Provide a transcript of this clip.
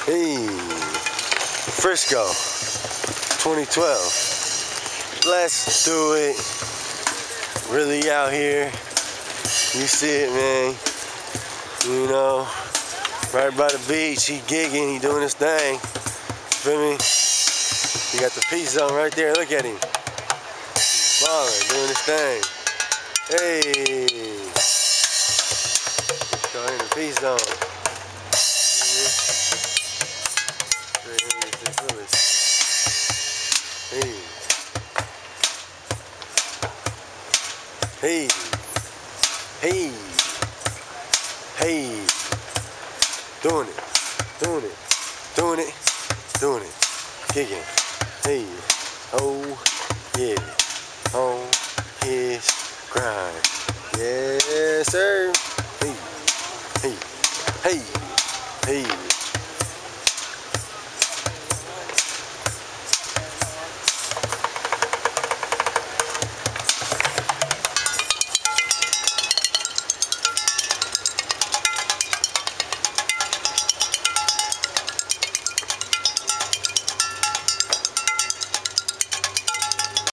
Hey, Frisco, 2012. Let's do it. Really out here. You see it, man. You know, right by the beach. He gigging. He doing his thing. Feel me? You got the peace zone right there. Look at him. He's balling, doing his thing. Hey. Let's go in the peace zone. Hey. Hey. Hey. Hey. Doing it. Doing it. Doing it. Doing it. Kicking. Hey. Oh. Yeah. On his grind. Yes, sir. Hey. Hey. Hey. Hey.